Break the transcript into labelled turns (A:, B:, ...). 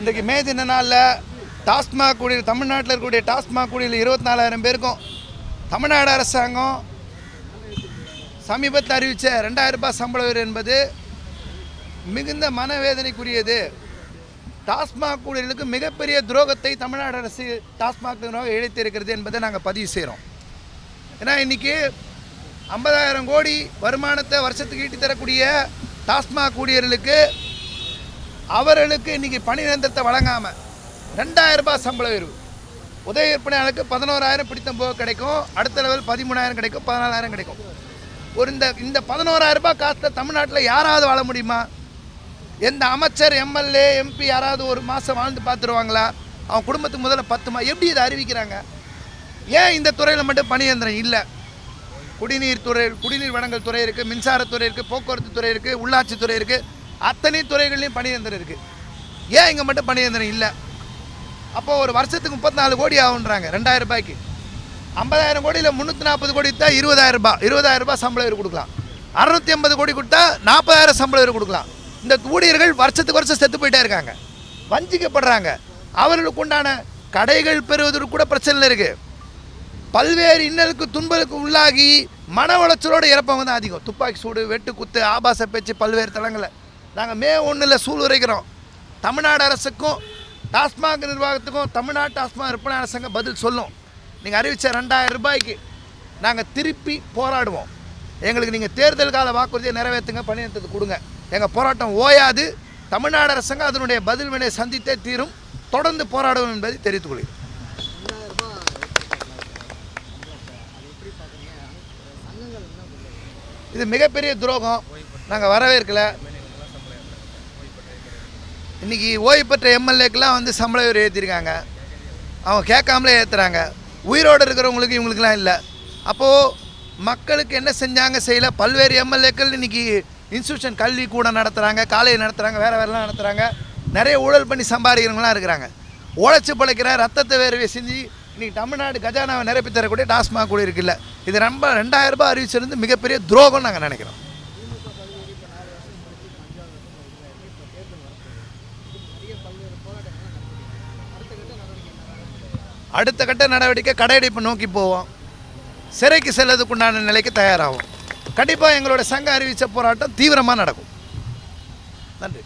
A: இன்றைக்கு மே தின நாளில் டாஸ்மாக் ஊழியர் தமிழ்நாட்டில் இருக்கக்கூடிய டாஸ்மாக் ஊழியர் 24,000 பேருக்கும் தமிழ்நாடு அரசாங்கம் சமீபத்தில் அறிவித்த 2,000 ரூபாய் சம்பள உயர்வு என்பது மிகுந்த மனவேதனைக்குரியது. டாஸ்மாக் ஊழியர்களுக்கு மிகப்பெரிய துரோகத்தை தமிழ்நாடு அரசு டாஸ்மாக் நிர்வாகம் இழைத்திருக்கிறது என்பதை நாங்கள் பதிவு செய்கிறோம். ஏன்னா இன்றைக்கி 50,000 கோடி வருமானத்தை வருஷத்துக்கு ஈட்டி தரக்கூடிய டாஸ்மாக் ஊழியர்களுக்கு அவர்களுக்கு இன்றைக்கி பணி நிரந்தரத்தை வழங்காமல் 2,000 ரூபாய் சம்பள உயர்வு. உதவி விற்பனையாளருக்கு 11,000 பிடித்தம் போக கிடைக்கும், அடுத்த லெவல் 13,000 கிடைக்கும், 14,000 கிடைக்கும். ஒரு இந்த 11,000 ரூபாய் காசில் தமிழ்நாட்டில் யாராவது வாழ முடியுமா? எந்த அமைச்சர் எம்எல்ஏ எம்பி யாராவது ஒரு மாதம் வாழ்ந்து பார்த்துருவாங்களா? அவன் குடும்பத்துக்கு முதல்ல 10 எப்படி இதை அறிவிக்கிறாங்க? ஏன் இந்த துறையில் மட்டும் பணி நிரந்தரம் இல்லை? குடிநீர் வழங்கல் துறை இருக்குது, மின்சாரத்துறை இருக்குது, போக்குவரத்து துறை இருக்குது, உள்ளாட்சித்துறை இருக்குது, அத்தனை துறைகள்லையும் பணி நிரந்தரம் இருக்குது. ஏன் இங்கே மட்டும் பணி நிரந்தரம் இல்லை? அப்போது ஒரு வருஷத்துக்கு 34 கோடி ஆகுன்றாங்க 2,000 ரூபாய்க்கு. 50,000 கோடியில் 340 கோடி கொடுத்தா 20,000 ரூபாய் 20,000 ரூபாய் சம்பள உயர்வு கொடுக்கலாம். 650 கோடி கொடுத்தா 40,000 சம்பள உயர்வு கொடுக்கலாம். இந்த ஊழியர்கள் வருஷத்துக்கு வருஷம் செத்து போயிட்டே இருக்காங்க, வஞ்சிக்கப்படுறாங்க. அவர்களுக்கு உண்டான கடைகள் பெறுவதற்கு கூட பிரச்சனை இருக்குது. பல்வேறு இன்னலுக்கு துன்பலுக்கு உள்ளாகி மன உளைச்சலோடு இறப்பவங்க தான் அதிகம். துப்பாக்கி சூடு, வெட்டு குத்து, ஆபாச பேச்சு பல்வேறு தளங்களை நாங்கள் மே 1 சூளுரைக்கிறோம். தமிழ்நாடு அரசுக்கும் டாஸ்மாக் நிர்வாகத்துக்கும் தமிழ்நாடு டாஸ்மாக் விற்பனையாளர் சங்கம் பதில் சொல்லும். நீங்கள் அறிவித்த 2,000 ரூபாய்க்கு நாங்கள் திருப்பி போராடுவோம். எங்களுக்கு நீங்கள் தேர்தல் கால வாக்குறுதியை நிறைவேற்றுங்க, பணியிடத்தை கொடுங்க. எங்கள் போராட்டம் ஓயாது. தமிழ்நாடு அரசாங்கம் அதனுடைய பதில் வினை சந்தித்தே தீரும். தொடர்ந்து போராடுவோம் என்பதை தெரிவித்துக் கொள்கிறேன். இது மிகப்பெரிய துரோகம், நாங்கள் வரவேற்கலை. இன்றைக்கி ஓய்வு பெற்ற எம்எல்ஏக்கெலாம் வந்து சம்பள உயர்வு ஏற்றிருக்காங்க, அவங்க கேட்காமலே ஏற்றுறாங்க. உயிரோடு இருக்கிறவங்களுக்கு இவங்களுக்கெல்லாம் இல்லை. அப்போது மக்களுக்கு என்ன செஞ்சாங்க செய்யலை. பல்வேறு எம்எல்ஏக்கள் இன்றைக்கி இன்ஸ்டியூஷன் கல்வி கூட நடத்துகிறாங்க, காலேஜ் நடத்துகிறாங்க, வேறுலாம் நடத்துகிறாங்க. நிறைய ஊழல் பண்ணி சம்பாதிக்கிறவங்களாம் இருக்கிறாங்க. உழைச்சி பிழைக்கிற ரத்தத்தை வேர்வை செஞ்சு இன்றைக்கி தமிழ்நாடு கஜானாவை நிரப்பி தரக்கூடிய டாஸ்மாக் கூட இருக்குல்ல, இது ரொம்ப 2,000 ரூபாய் அறிவிச்சிருந்து மிகப்பெரிய துரோகம் நாங்கள் நினைக்கிறோம். அடுத்த கட்ட நடவடிக்கை கடையடைப்பு நோக்கி போவோம். சிறைக்கு செல்வதற்குண்டான நிலைக்கு தயாராகும். கண்டிப்பாக எங்களோட சங்கம் அறிவித்த போராட்டம் தீவிரமாக நடக்கும். நன்றி.